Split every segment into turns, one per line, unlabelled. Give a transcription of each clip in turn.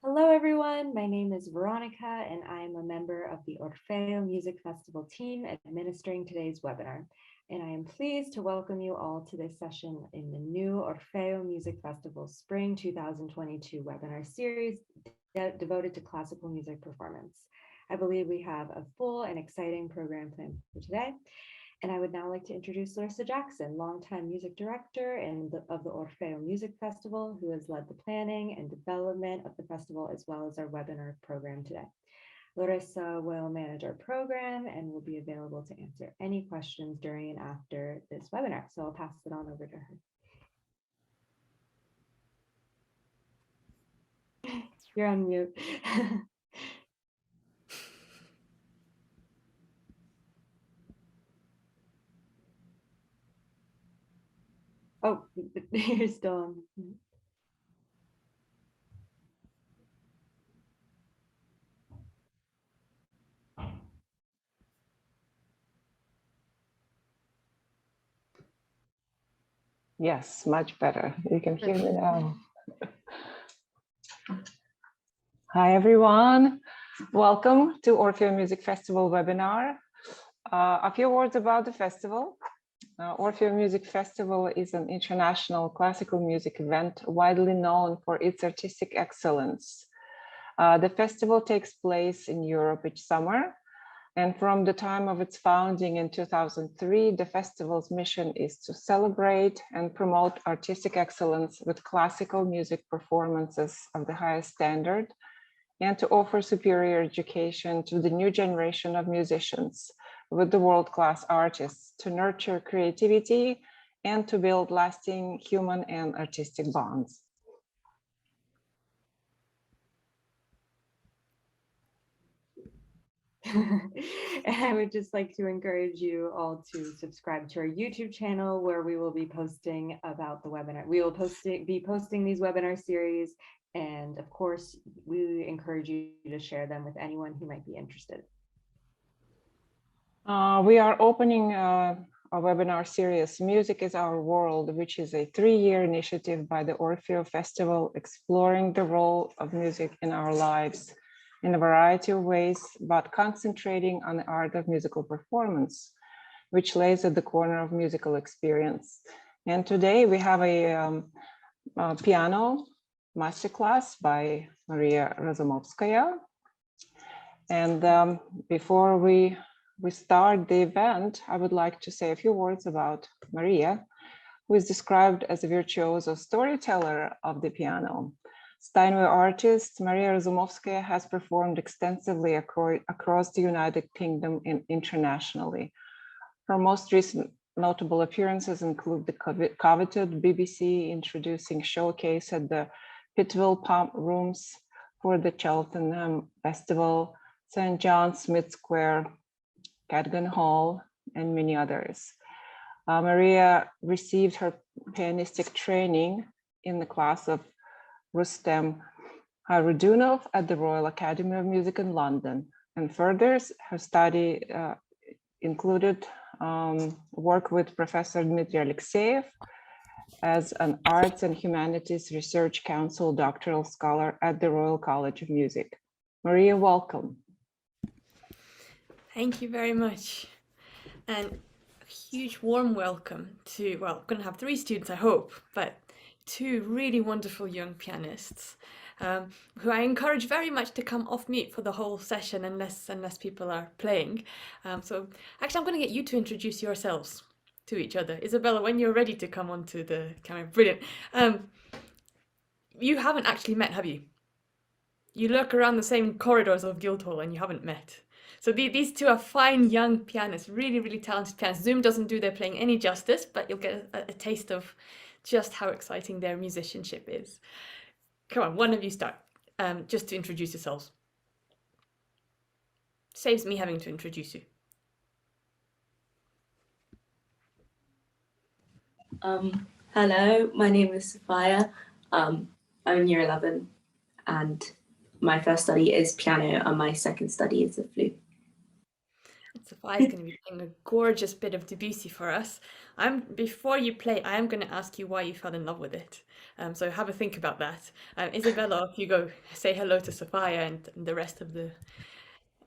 Hello, everyone. My name is Veronica, and I am a member of the Orfeo Music Festival team administering today's webinar. And I am pleased to welcome you all to this session in the new Orfeo Music Festival Spring 2022 webinar series devoted to classical music performance. I believe we have a full and exciting program planned for today. And I would now like to introduce Larisa Jackson, longtime music director of the Orfeo Music Festival, who has led the planning and development of the festival, as well as our webinar program today. Larisa will manage our program and will be available to answer any questions during and after this webinar. So I'll pass it on over to her. You're on mute. Oh, you're still on.
Yes, much better. You can hear me now. Hi, everyone. Welcome to Orfeo Music Festival webinar. A few words about the festival. Orfeo Music Festival is an international classical music event widely known for its artistic excellence. The festival takes place in Europe each summer. And from the time of its founding in 2003, the festival's mission is to celebrate and promote artistic excellence with classical music performances of the highest standard, and to offer superior education to the new generation of musicians with the world-class artists, to nurture creativity and to build lasting human and artistic bonds.
And I would just like to encourage you all to subscribe to our YouTube channel, where we will be posting about the webinar. We will be posting these webinar series. And of course, we encourage you to share them with anyone who might be interested.
We are opening a webinar series, Music is Our World, which is a 3-year initiative by the Orfeo Festival, exploring the role of music in our lives in a variety of ways, but concentrating on the art of musical performance, which lays at the corner of musical experience. And today we have a piano masterclass by Maria Razumovskaya. And before we start the event, I would like to say a few words about Maria, who is described as a virtuoso storyteller of the piano. Steinway artist Maria Razumovskaya has performed extensively across the United Kingdom and internationally. Her most recent notable appearances include the coveted BBC introducing showcase at the Pittville Pump Rooms for the Cheltenham Festival, St. John Smith Square, Cadgan Hall, and many others. Maria received her pianistic training in the class of Rustem Hayreddinov at the Royal Academy of Music in London, and further, her study included work with Professor Dmitry Alexeyev as an Arts and Humanities Research Council doctoral scholar at the Royal College of Music. Maria, welcome.
Thank you very much. And a huge warm welcome to, well, I'm going to have 3 students, I hope, but 2 really wonderful young pianists who I encourage very much to come off mute for the whole session unless people are playing. So actually, I'm going to get you to introduce yourselves to each other. Isabella, when you're ready to come onto the camera, brilliant. You haven't actually met, have you? You lurk around the same corridors of Guildhall and you haven't met. So these 2 are fine young pianists, really, really talented pianists. Zoom doesn't do their playing any justice, but you'll get a taste of just how exciting their musicianship is. Come on, one of you start, just to introduce yourselves. Saves me having to introduce you.
Hello, my name is Safiya. I'm in year 11 and my first study is piano and my second study is the flute.
Safiya's going to be playing a gorgeous bit of Debussy for us. Before you play, I am going to ask you why you fell in love with it. So have a think about that. Isabella, if you go say hello to Safiya and the rest of the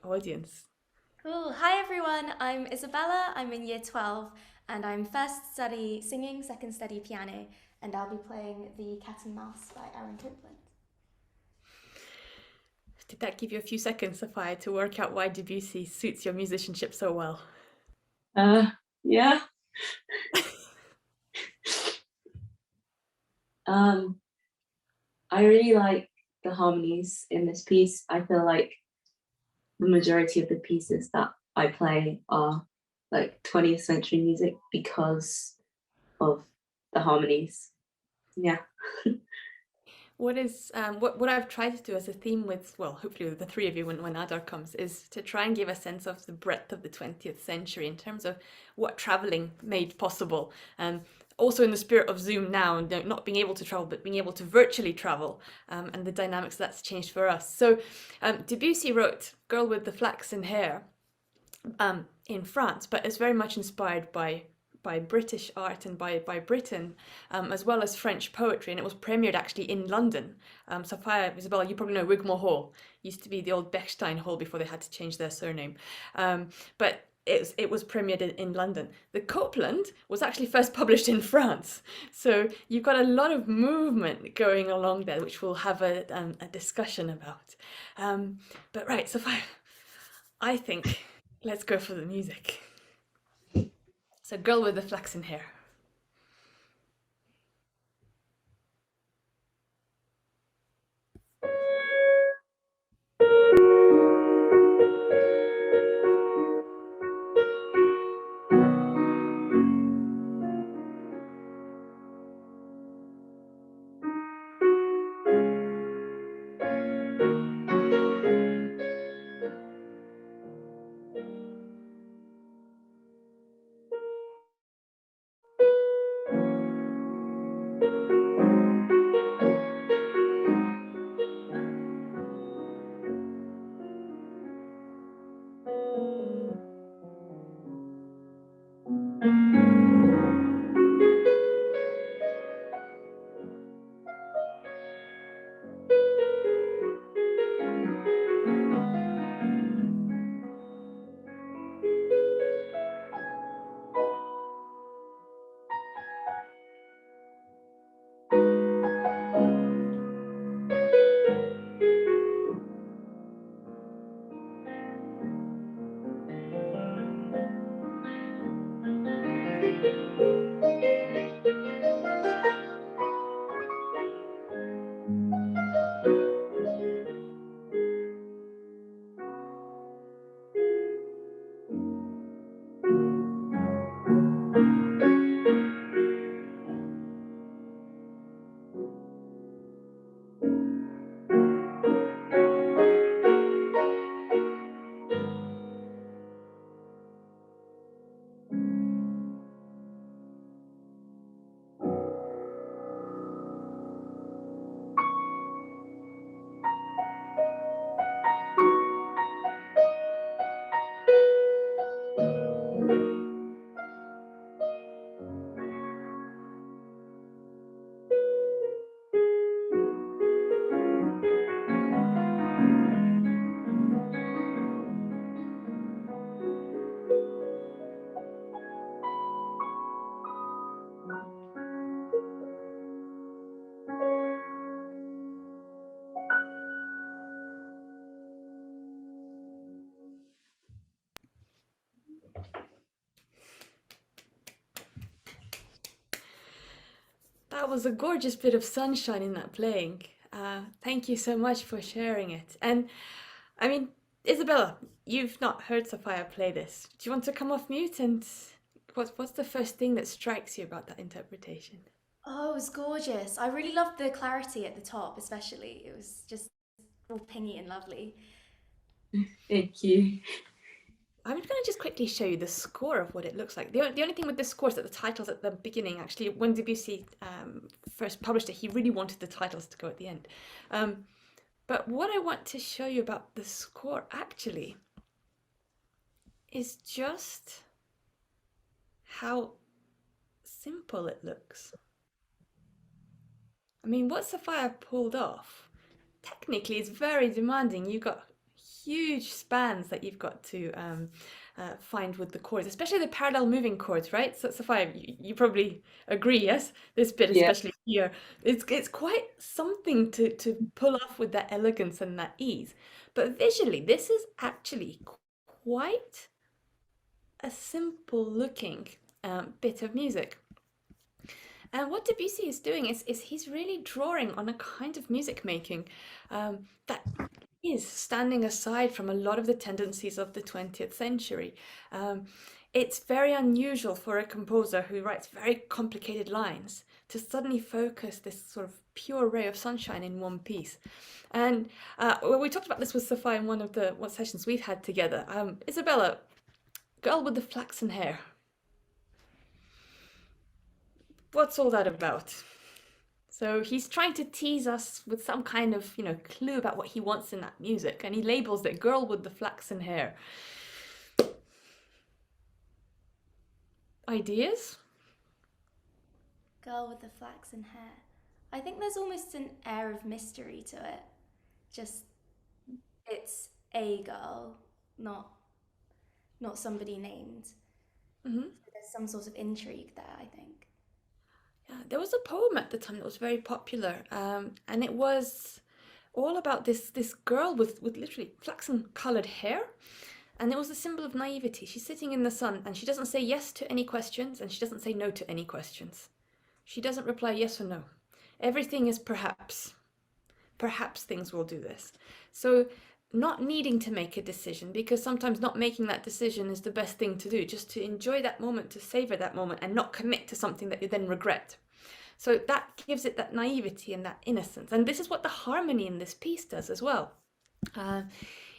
audience.
Cool. Hi everyone, I'm Isabella, I'm in year 12 and I'm first study singing, second study piano, and I'll be playing the Cat and Mouse by Aaron Copland.
Did that give you a few seconds, Safiya, to work out why Debussy suits your musicianship so well?
Yeah. I really like the harmonies in this piece. I feel like the majority of the pieces that I play are like 20th century music because of the harmonies. Yeah.
What I've tried to do as a theme with, well, hopefully with the three of you when Adar comes, is to try and give a sense of the breadth of the 20th century in terms of what traveling made possible. Also in the spirit of Zoom now, and not being able to travel, but being able to virtually travel, and the dynamics that's changed for us. So Debussy wrote Girl with the Flaxen Hair in France, but it's very much inspired by British art and by Britain, as well as French poetry, and it was premiered actually in London. Safiya, Isabella, you probably know Wigmore Hall. Used to be the old Bechstein Hall before they had to change their surname. But it was premiered in London. The Copland was actually first published in France. So you've got a lot of movement going along there, which we'll have a discussion about. But right, Safiya, I think let's go for the music. So Girl with the Flaxen Hair. That was a gorgeous bit of sunshine in that playing. Thank you so much for sharing it. And I mean, Isabella, you've not heard Safiya play this. Do you want to come off mute and what's the first thing that strikes you about that interpretation?
Oh, it was gorgeous. I really loved the clarity at the top, especially. It was just all pingy and lovely.
Thank you.
I'm going to just quickly show you the score of what it looks like. The only thing with this score is that the titles at the beginning, actually, when Debussy first published it, he really wanted the titles to go at the end. But what I want to show you about the score, actually, is just how simple it looks. I mean, what Safiya pulled off, technically it's very demanding. You've got huge spans that you've got to find with the chords, especially the parallel moving chords, right? So Safiya, you probably agree, yes? This bit,
Yeah.
especially here, it's quite something to pull off with that elegance and that ease. But visually, this is actually quite a simple looking bit of music. And what Debussy is doing is he's really drawing on a kind of music making that is standing aside from a lot of the tendencies of the 20th century. It's very unusual for a composer who writes very complicated lines to suddenly focus this sort of pure ray of sunshine in one piece. And we talked about this with Safiya in one of the sessions we've had together. Isabella, girl with the flaxen hair. What's all that about? So he's trying to tease us with some kind of, clue about what he wants in that music, and he labels it "Girl with the Flaxen Hair." Ideas?
Girl with the flaxen hair. I think there's almost an air of mystery to it. Just, it's a girl, not somebody named.
Mm-hmm.
There's some sort of intrigue there, I think.
Yeah, there was a poem at the time that was very popular, and it was all about this girl with literally flaxen-colored hair, and it was a symbol of naivety. She's sitting in the sun, and she doesn't say yes to any questions, and she doesn't say no to any questions. She doesn't reply yes or no. Everything is perhaps. Perhaps things will do this. So not needing to make a decision, because sometimes not making that decision is the best thing to do, just to enjoy that moment, to savor that moment, and not commit to something that you then regret. So that gives it that naivety and that innocence. And this is what the harmony in this piece does as well.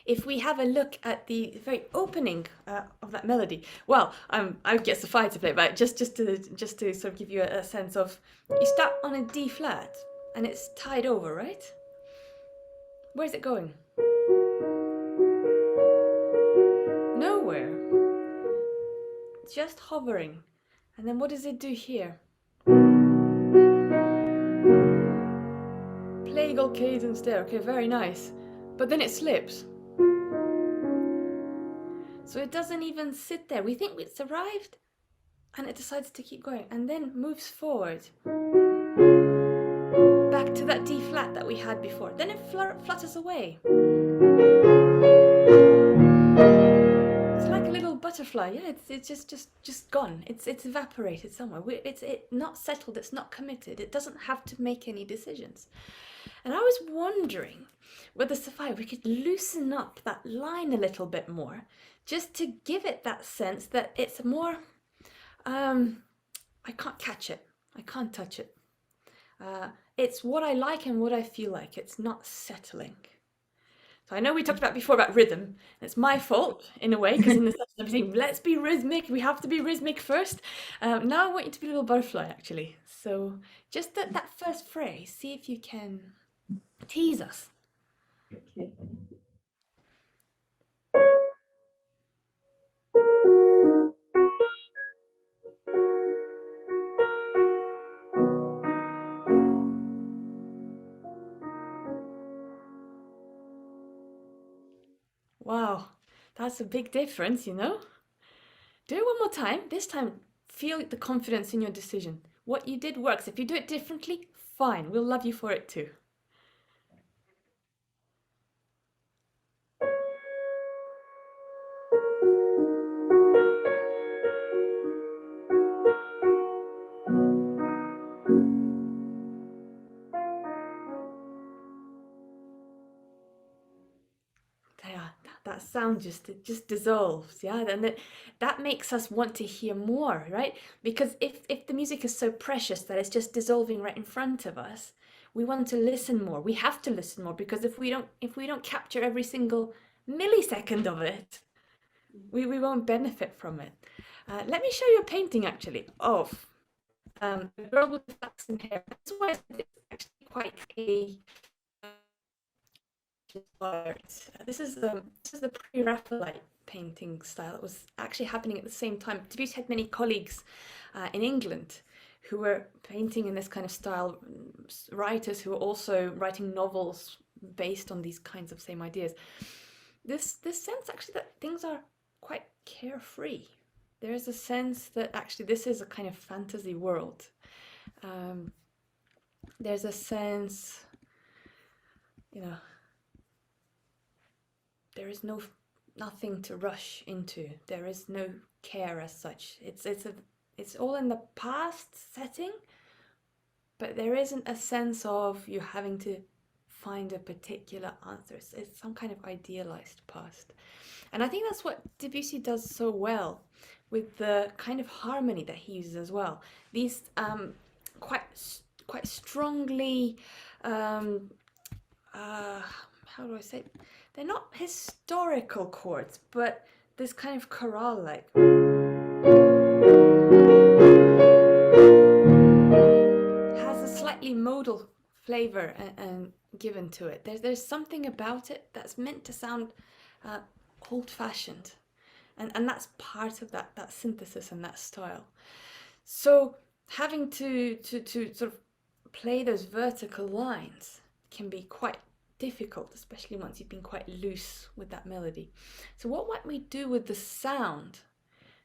If we have a look at the very opening of that melody, well, I get Safiya to play it, but just to sort of give you a sense of, you start on a D flat and it's tied over, right? Where's it going? Nowhere. Just hovering. And then what does it do here? Plagal cadence there. Okay, very nice. But then it slips. So it doesn't even sit there. We think it's arrived, and it decides to keep going, and then moves forward. Back to that D flat that we had before. Then it flutters away. It's like a little butterfly. Yeah, it's just gone. It's evaporated somewhere. It's not settled. It's not committed. It doesn't have to make any decisions. And I was wondering whether, Safiya, we could loosen up that line a little bit more, just to give it that sense that it's more, I can't catch it. I can't touch it. It's what I like and what I feel like. It's not settling. So I know we talked about before about rhythm. It's my fault in a way, because in the session I'm saying, let's be rhythmic. We have to be rhythmic first. Now I want you to be a little butterfly, actually. So just that first phrase, see if you can tease us.
Okay.
Wow, that's a big difference, Do it one more time. This time, feel the confidence in your decision. What you did works. If you do it differently, fine. We'll love you for it too. Yeah, that sound just dissolves, yeah, and that makes us want to hear more, right? Because if the music is so precious that it's just dissolving right in front of us, we want to listen more. We have to listen more, because if we don't capture every single millisecond of it, we won't benefit from it. Let me show you a painting actually of the girl with the flaxen hair. That's why it's actually quite a art. This is the pre-Raphaelite painting style. It was actually happening at the same time. Debussy had many colleagues in England who were painting in this kind of style, writers who were also writing novels based on these kinds of same ideas. This sense actually that things are quite carefree. There's a sense that actually this is a kind of fantasy world. There's a sense, there is nothing to rush into. There is no care as such. It's all in the past setting, but there isn't a sense of you having to find a particular answer. It's some kind of idealized past. And I think that's what Debussy does so well with the kind of harmony that he uses as well. These quite strongly, how do I say it? They're not historical chords, but this kind of chorale-like. Has a slightly modal flavor and given to it. There's something about it that's meant to sound old-fashioned, and that's part of that synthesis and that style. So having to sort of play those vertical lines can be quite difficult, especially once you've been quite loose with that melody. So what might we do with the sound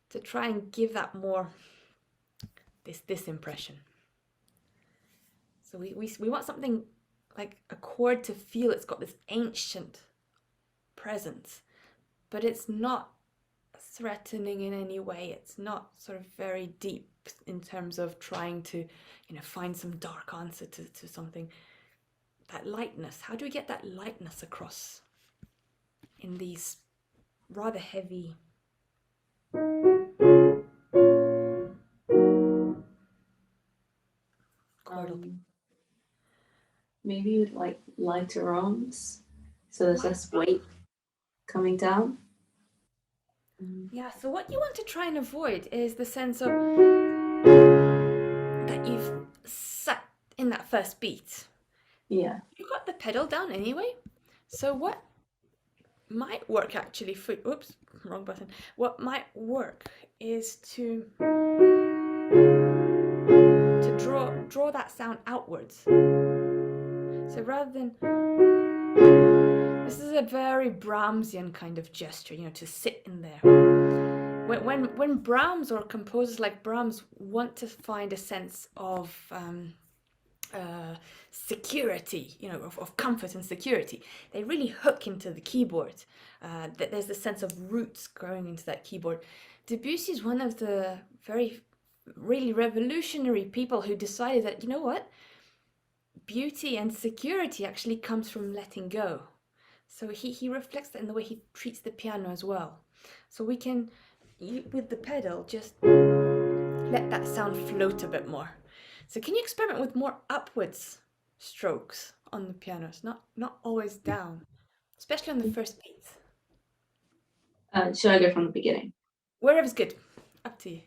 to try and give that more this impression? So we want something like a chord to feel it's got this ancient presence, but it's not threatening in any way. It's not sort of very deep in terms of trying to, find some dark answer to something. That lightness, how do we get that lightness across in these rather heavy chordal?
Maybe you'd like lighter arms, so there's less weight coming down.
Yeah, so what you want to try and avoid is the sense of that you've sat in that first beat.
Yeah.
You got the pedal down anyway. So what might work actually for, oops, wrong button. What might work is to draw that sound outwards. So rather than, this is a very Brahmsian kind of gesture, to sit in there. When Brahms or composers like Brahms want to find a sense of security, of comfort and security, they really hook into the keyboard. That there's a sense of roots growing into that keyboard. Debussy is one of the really revolutionary people who decided that, beauty and security actually comes from letting go. So he reflects that in the way he treats the piano as well. So we can, with the pedal, just let that sound float a bit more. So can you experiment with more upwards strokes on the pianos, not always down, especially on the first beat?
Should I go from the beginning?
Wherever's good, up to you.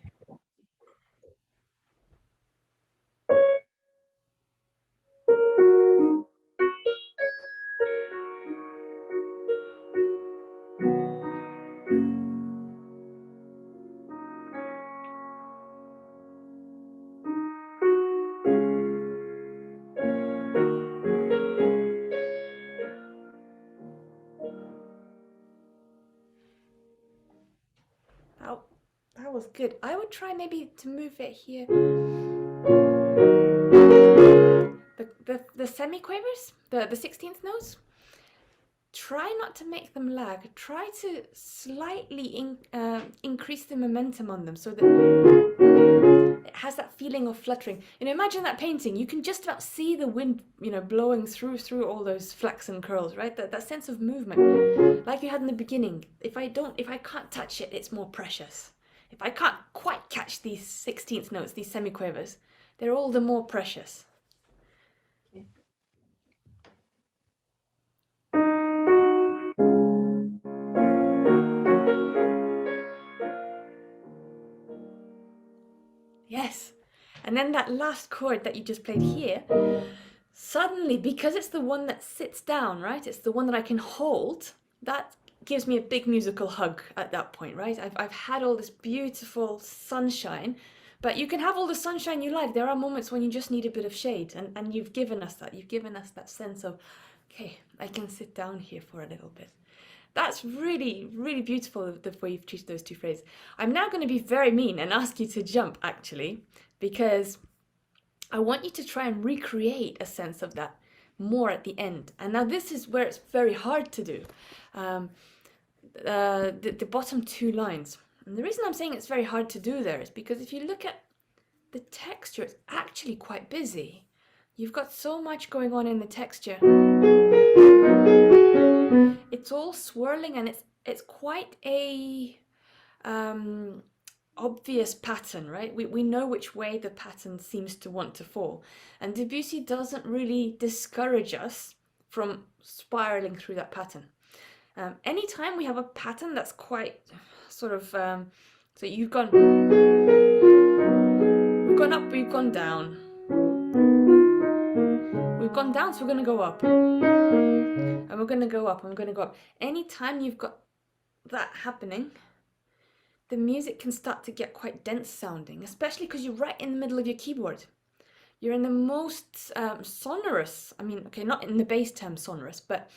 That was good. I would try maybe to move it here. The semiquavers, the 16th notes, try not to make them lag. Try to slightly increase the momentum on them so that it has that feeling of fluttering. Imagine that painting. You can just about see the wind, blowing through all those flaxen curls, right? That sense of movement, like you had in the beginning. If I can't touch it, it's more precious. If I can't quite catch these 16th notes, these semiquavers, they're all the more precious.
Okay.
Yes. And then that last chord that you just played here, suddenly, because it's the one that sits down, right? It's the one that I can hold, that gives me a big musical hug at that point, right? I've had all this beautiful sunshine, but you can have all the sunshine you like. There are moments when you just need a bit of shade, and you've given us that. You've given us that sense of, okay, I can sit down here for a little bit. That's really, really beautiful, the way you've treated those two phrases. I'm now going to be very mean and ask you to jump, actually, because I want you to try and recreate a sense of that more at the end. And now this is where it's very hard to do. The bottom two lines. And the reason I'm saying it's very hard to do there is because if you look at the texture, it's actually quite busy. You've got so much going on in the texture. It's all swirling, and it's quite a obvious pattern, right? We know which way the pattern seems to want to fall. And Debussy doesn't really discourage us from spiraling through that pattern. Anytime we have a pattern that's quite sort of, so we've gone up, we've gone down. We've gone down, so we're going to go up. And we're going to go up, and we're going to go up. Anytime you've got that happening, the music can start to get quite dense sounding, especially because you're right in the middle of your keyboard. You're in the most sonorous, I mean, okay, not in the bass term sonorous, but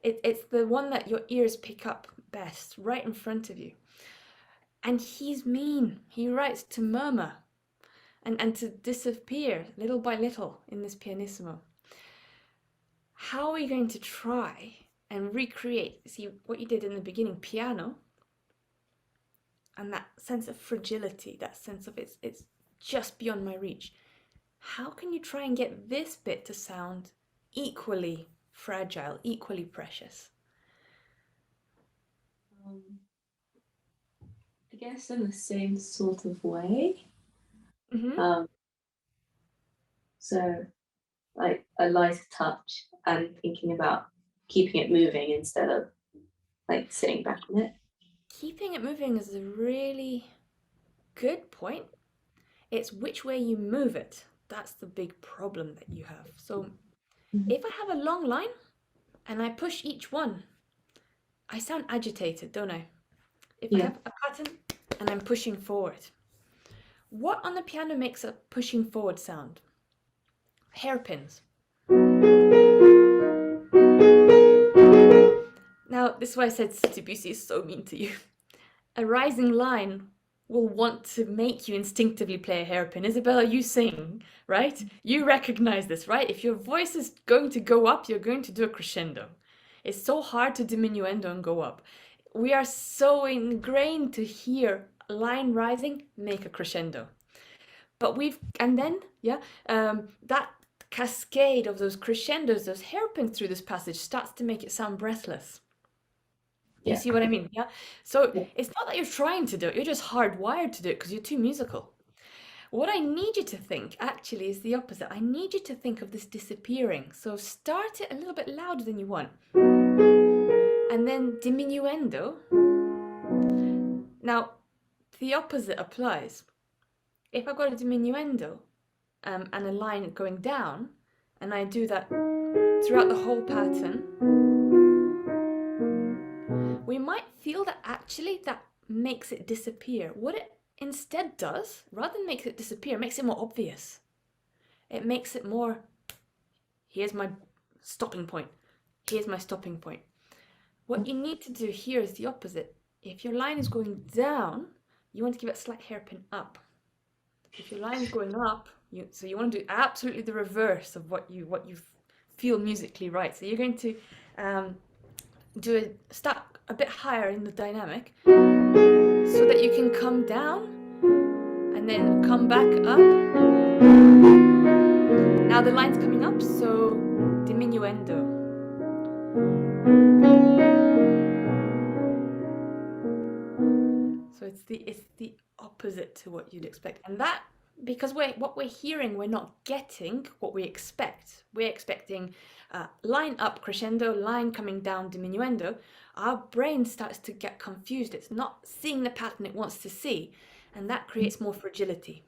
it's the one that your ears pick up best, right in front of you. And he's mean. He writes to murmur and to disappear little by little in this pianissimo. How are we going to try and recreate, see what you did in the beginning, piano, and that sense of fragility, that sense of it's just beyond my reach. How can you try and get this bit to sound equally fragile, equally precious?
I guess in the same sort of way.
Mm-hmm.
So like a lighter touch and thinking about keeping it moving instead of like sitting back on it.
Keeping it moving is a really good point. It's which way you move it. That's the big problem that you have. So if I have a long line and I push each one, I sound agitated, don't I? If I have a pattern and I'm pushing forward. What on the piano makes a pushing forward sound? Hairpins. Now, this is why I said Debussy is so mean to you. A rising line will want to make you instinctively play a hairpin. Isabella, you sing, right? You recognize this, right? If your voice is going to go up, you're going to do a crescendo. It's so hard to diminuendo and go up. We are so ingrained to hear line rising, make a crescendo. But that cascade of those crescendos, those hairpins through this passage starts to make it sound breathless. You see what I mean? Yeah. So it's not that you're trying to do it, you're just hardwired to do it because you're too musical. What I need you to think actually is the opposite. I need you to think of this disappearing. So start it a little bit louder than you want. And then diminuendo. Now, the opposite applies. If I've got a diminuendo and a line going down, and I do that throughout the whole pattern, we might feel that actually that makes it disappear. What it instead does, rather than makes it disappear, makes it more obvious. It makes it more, here's my stopping point. Here's my stopping point. What you need to do here is the opposite. If your line is going down, you want to give it a slight hairpin up. If your line is going up, you want to do absolutely the reverse of what you feel musically right. So you're going to start a bit higher in the dynamic so that you can come down and then come back up. Now the line's coming up, so diminuendo. So it's the opposite to what you'd expect. And that, because what we're hearing, we're not getting what we expect. We're expecting line up crescendo, line coming down diminuendo. Our brain starts to get confused. It's not seeing the pattern it wants to see. And that creates more fragility.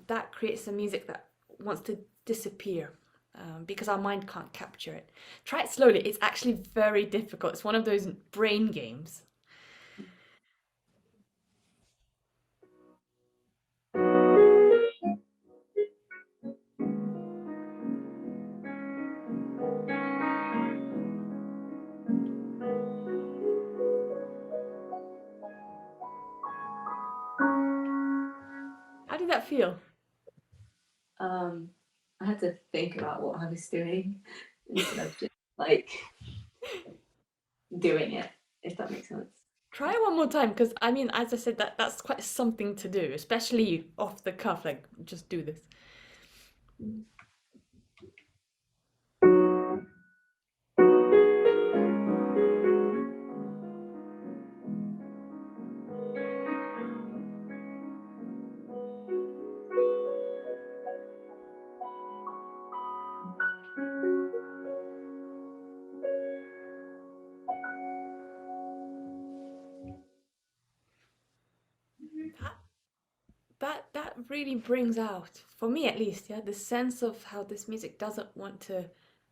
That creates a music that wants to disappear. because our mind can't capture it. Try it slowly. It's actually very difficult. It's one of those brain games. How did that feel?
I had to think about what I was doing instead of just like doing it, if that makes sense.
Try it one more time, because I mean, as I said, that's quite something to do, especially off the cuff, like just do this. That really brings out, for me at least, yeah, the sense of how this music doesn't want to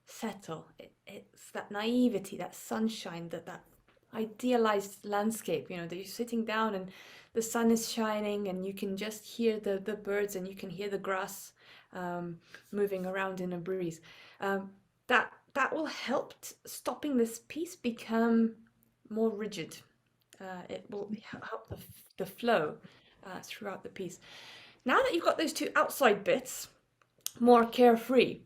settle. It's that naivety, that sunshine, that idealized landscape, you know, that you're sitting down and the sun is shining and you can just hear the birds and you can hear the grass moving around in a breeze. That will help stopping this piece become more rigid. It will help the flow throughout the piece. Now that you've got those two outside bits, more carefree,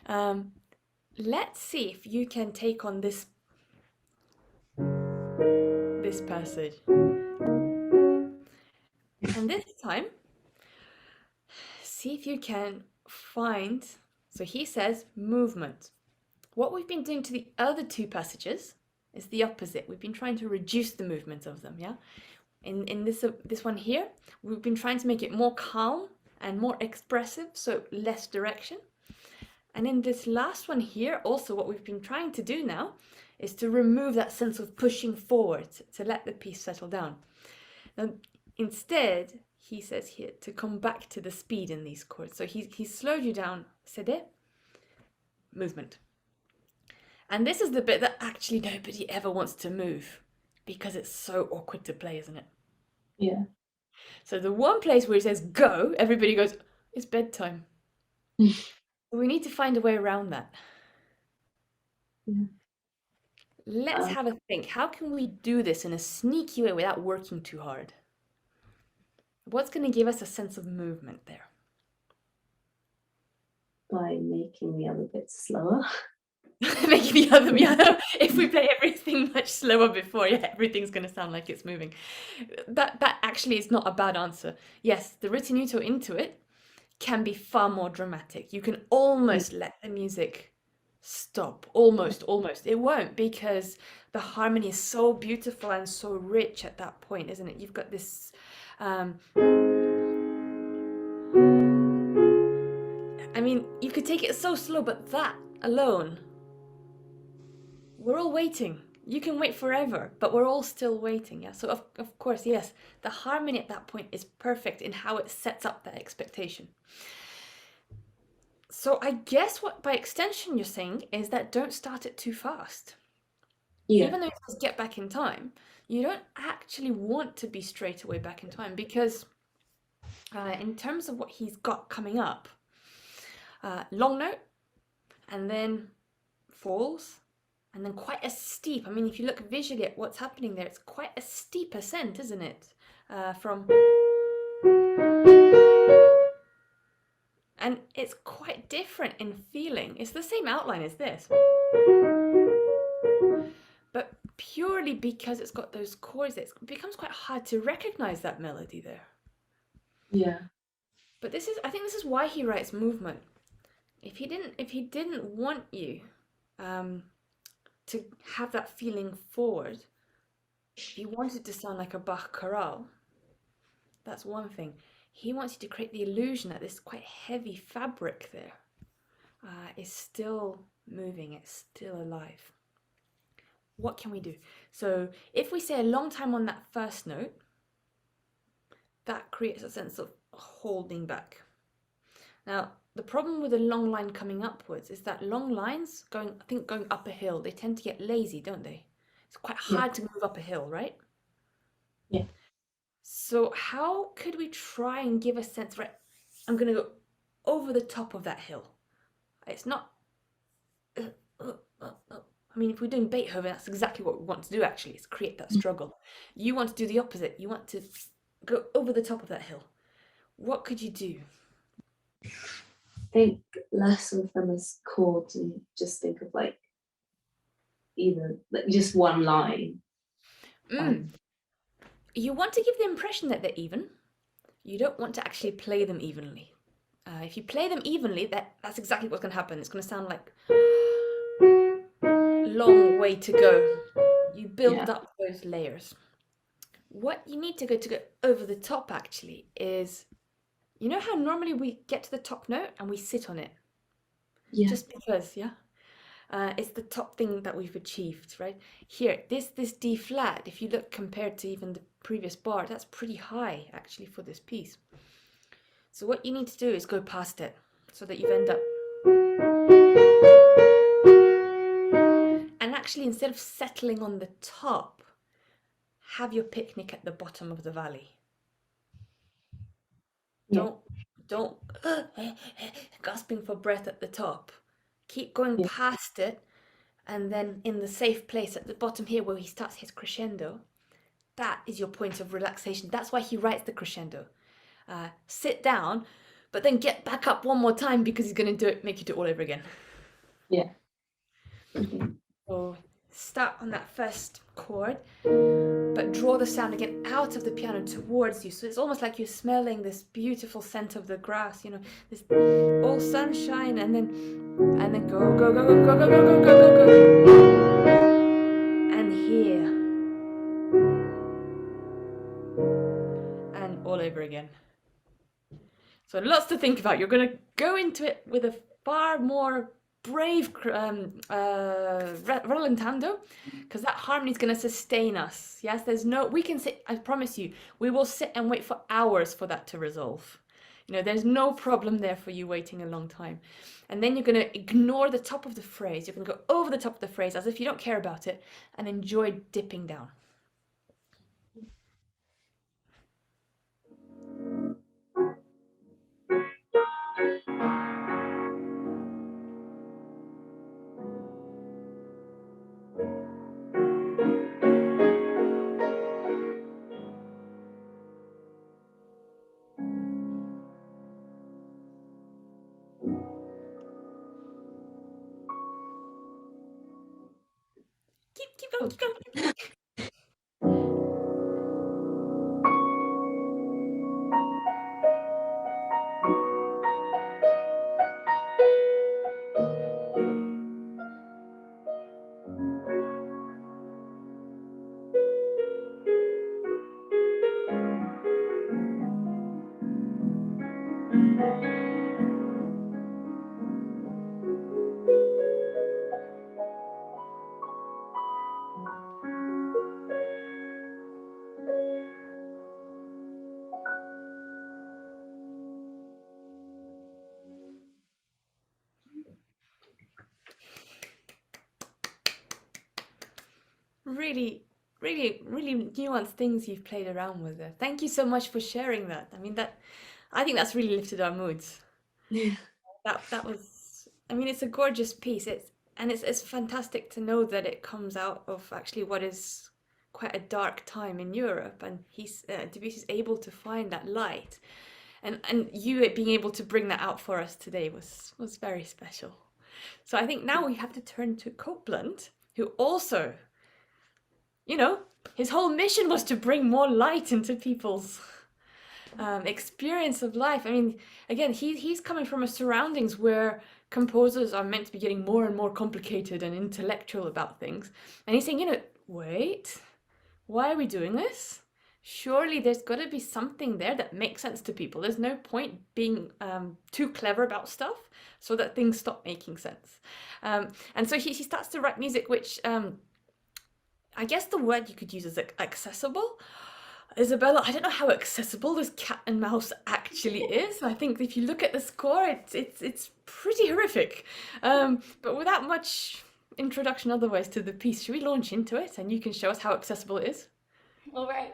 let's see if you can take on this passage. And this time, see if you can find, so he says movement. What we've been doing to the other two passages is the opposite. We've been trying to reduce the movement of them, yeah? In this one here, we've been trying to make it more calm and more expressive, so less direction. And in this last one here, also what we've been trying to do now is to remove that sense of pushing forward, to let the piece settle down. Now, instead, he says here to come back to the speed in these chords. So he's slowed you down, cede, movement. And this is the bit that actually nobody ever wants to move, because it's so awkward to play, isn't it?
Yeah.
So the one place where he says go, everybody goes, it's bedtime. So we need to find a way around that.
Yeah.
Let's have a think. How can we do this in a sneaky way without working too hard? What's going to give us a sense of movement there?
By making the other bits slower.
Making the other, yeah, if we play everything much slower before, yeah, everything's going to sound like it's moving. That actually is not a bad answer. Yes, the ritenuto into it can be far more dramatic. You can almost let the music stop. Almost. It won't, because the harmony is so beautiful and so rich at that point, isn't it? You've got this I mean, you could take it so slow, but that alone, we're all waiting. You can wait forever, but we're all still waiting, yeah? So of course, yes, the harmony at that point is perfect in how it sets up that expectation. So I guess what by extension you're saying is that don't start it too fast.
Yeah.
Even though it says get back in time, you don't actually want to be straight away back in time, because in terms of what he's got coming up, long note, and then falls, and then quite a steep, I mean, if you look visually at what's happening there, it's quite a steep ascent, isn't it? From... And it's quite different in feeling. It's the same outline as this. But purely because it's got those chords, it becomes quite hard to recognize that melody there.
Yeah.
But I think this is why he writes movement. If he didn't want you to have that feeling forward, if he wanted to sound like a Bach chorale, that's one thing. He wants you to create the illusion that this quite heavy fabric there is still moving, it's still alive. What can we do? So if we say a long time on that first note, that creates a sense of holding back. Now, the problem with a long line coming upwards is that long lines going up a hill, they tend to get lazy, don't they? It's quite hard to move up a hill, right?
Yeah.
So how could we try and give a sense, right? I'm going to go over the top of that hill. It's not, I mean, if we're doing Beethoven, that's exactly what we want to do, actually, is create that struggle. You want to do the opposite. You want to go over the top of that hill. What could you do?
Think less of them as chords and just think of like either like just one line.
You want to give the impression that they're even. You don't want to actually play them evenly. If you play them evenly, that's exactly what's going to happen. It's going to sound like long way to go. You build up those layers. What you need to go over the top actually is, you know how normally we get to the top note and we sit on it?
Yeah.
Just because, it's the top thing that we've achieved, right? Here, this D flat, if you look compared to even the previous bar, that's pretty high actually for this piece. So what you need to do is go past it so that you end up. And actually, instead of settling on the top, have your picnic at the bottom of the valley. Don't gasping for breath at the top. Keep going past it, and then in the safe place at the bottom here where he starts his crescendo, that is your point of relaxation. That's why he writes the crescendo. Sit down, but then get back up one more time because he's going to make you do it all over again.
Yeah.
So start on that first chord, but draw the sound again out of the piano towards you. So it's almost like you're smelling this beautiful scent of the grass, this all sunshine, and then go, go, go, go, go, go, go, go, go, go, and here, and all over again. So lots to think about. You're going to go into it with a far more brave rallentando, because that harmony is going to sustain us. Yes, we can sit, I promise you, we will sit and wait for hours for that to resolve. There's no problem there for you waiting a long time. And then you're going to ignore the top of the phrase. You're going to go over the top of the phrase as if you don't care about it and enjoy dipping down. Keep going, keep going. Really, really, really nuanced things you've played around with there. Thank you so much for sharing that. I think that's really lifted our moods.
Yeah.
That was, it's a gorgeous piece. It's fantastic to know that it comes out of actually what is quite a dark time in Europe, and Debussy's able to find that light, and you being able to bring that out for us today was very special. So I think now we have to turn to Copland, who also, his whole mission was to bring more light into people's experience of life. Again, he's coming from a surroundings where composers are meant to be getting more and more complicated and intellectual about things. And he's saying, wait, why are we doing this? Surely there's got to be something there that makes sense to people. There's no point being too clever about stuff so that things stop making sense. And so he starts to write music which, I guess the word you could use is accessible. Isabella, I don't know how accessible this cat and mouse actually is. I think if you look at the score, it's pretty horrific. But without much introduction otherwise to the piece, should we launch into it and you can show us how accessible it is?
All right.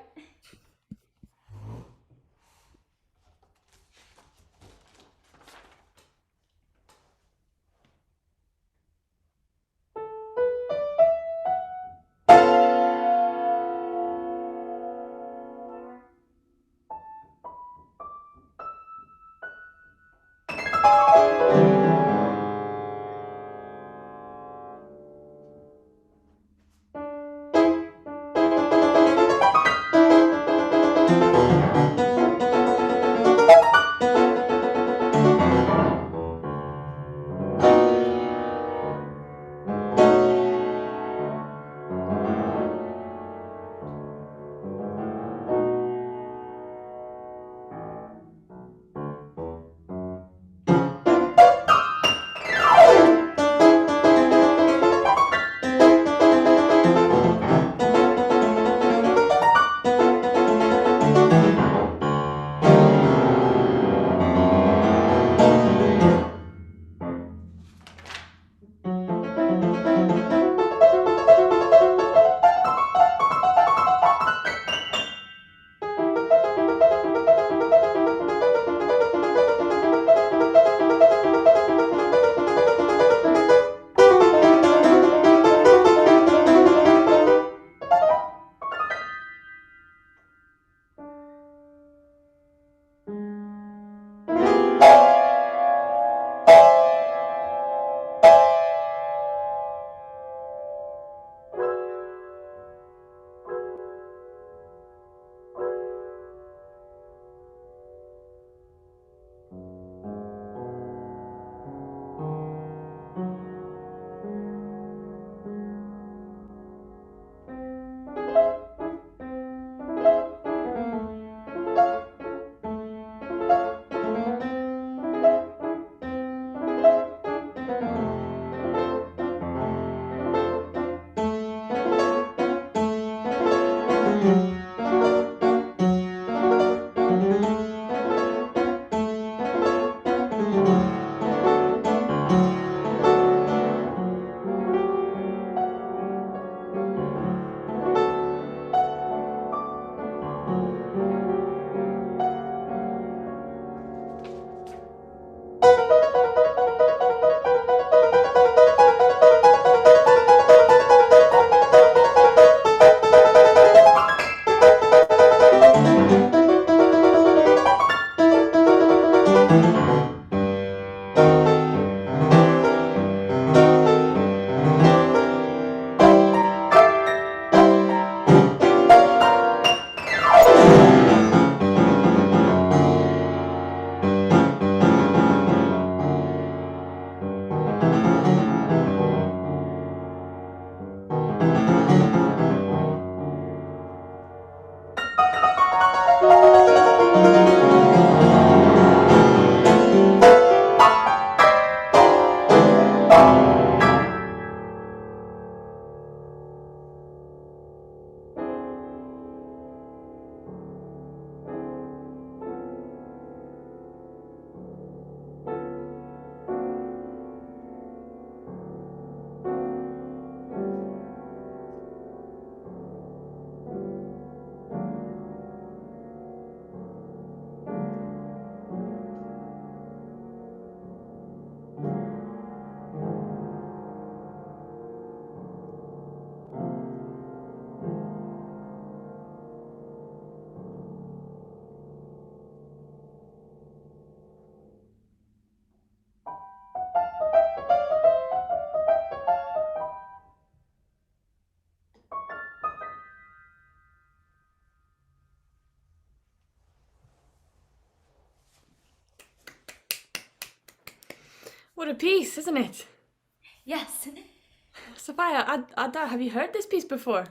What a piece, isn't it?
Yes.
Safiya, Adar, have you heard this piece before?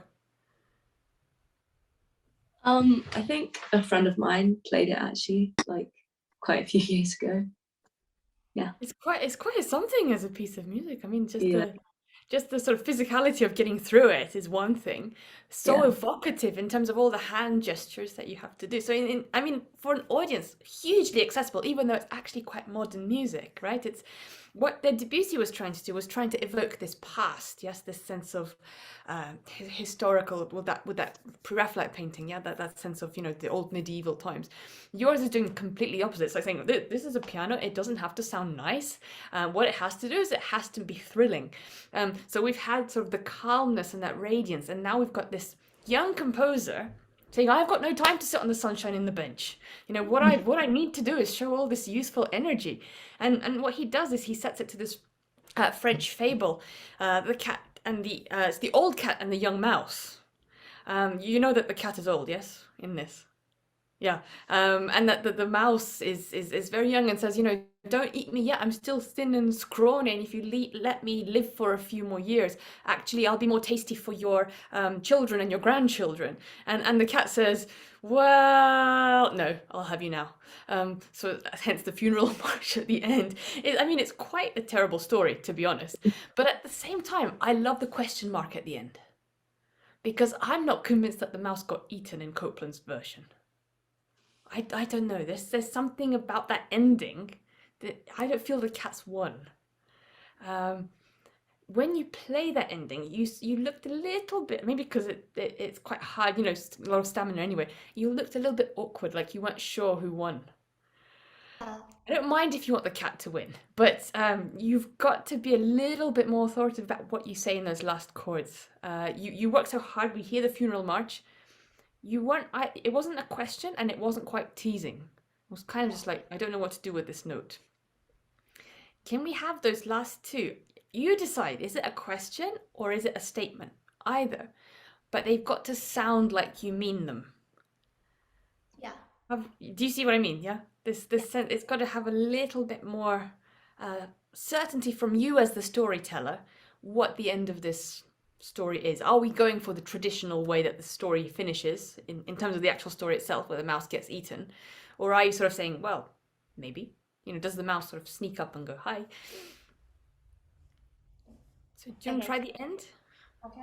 I think a friend of mine played it actually, like quite a few years ago.
It's quite something as a piece of music. I mean, just
Yeah.
just the sort of physicality of getting through it is one thing. So
Yeah.
evocative in terms of all the hand gestures that you have to do. So I mean, for an audience, hugely accessible, even though it's actually quite modern music, right? It's what the Debussy was trying to do was trying to evoke this past, yes, this sense of historical, with that pre-Raphaelite painting, yeah, that sense of, you know, the old medieval times. Yours is doing completely opposite. It's like saying, this is a piano, it doesn't have to sound nice. What it has to do is it has to be thrilling. So we've had sort of the calmness and that radiance, and now we've got this young composer saying, I've got no time to sit on the sunshine in the bench. You know, what I need to do is show all this youthful energy. And what he does is he sets it to this French fable, the cat and it's the old cat and the young mouse. You know that the cat is old, yes, in this. Yeah, and that the mouse is very young and says, you know, don't eat me yet. I'm still thin and scrawny, and if you let me live for a few more years, actually, I'll be more tasty for your children and your grandchildren. And the cat says, well, no, I'll have you now. So hence the funeral march at the end. I mean, it's quite a terrible story, to be honest. But at the same time, I love the question mark at the end, because I'm not convinced that the mouse got eaten in Copland's version. I don't know. There's something about that ending that I don't feel the cat's won. When you play that ending, you looked a little bit, maybe because it's quite hard, you know, a lot of stamina anyway. You looked a little bit awkward, like you weren't sure who won. I don't mind if you want the cat to win, but you've got to be a little bit more authoritative about what you say in those last chords. You work so hard. We hear the funeral march. It wasn't a question, and it wasn't quite teasing. It was kind of just like, I don't know what to do with this note. Can we have those last two? You decide, is it a question or is it a statement? Either. But they've got to sound like you mean them.
Yeah.
Do you see what I mean? Yeah? This sense, it's got to have a little bit more certainty from you as the storyteller what the end of this story is. Are we going for the traditional way that the story finishes in terms of the actual story itself, where the mouse gets eaten? Or are you sort of saying, well, maybe, you know, does the mouse sort of sneak up and go, hi? So do you want to try the end?
Okay.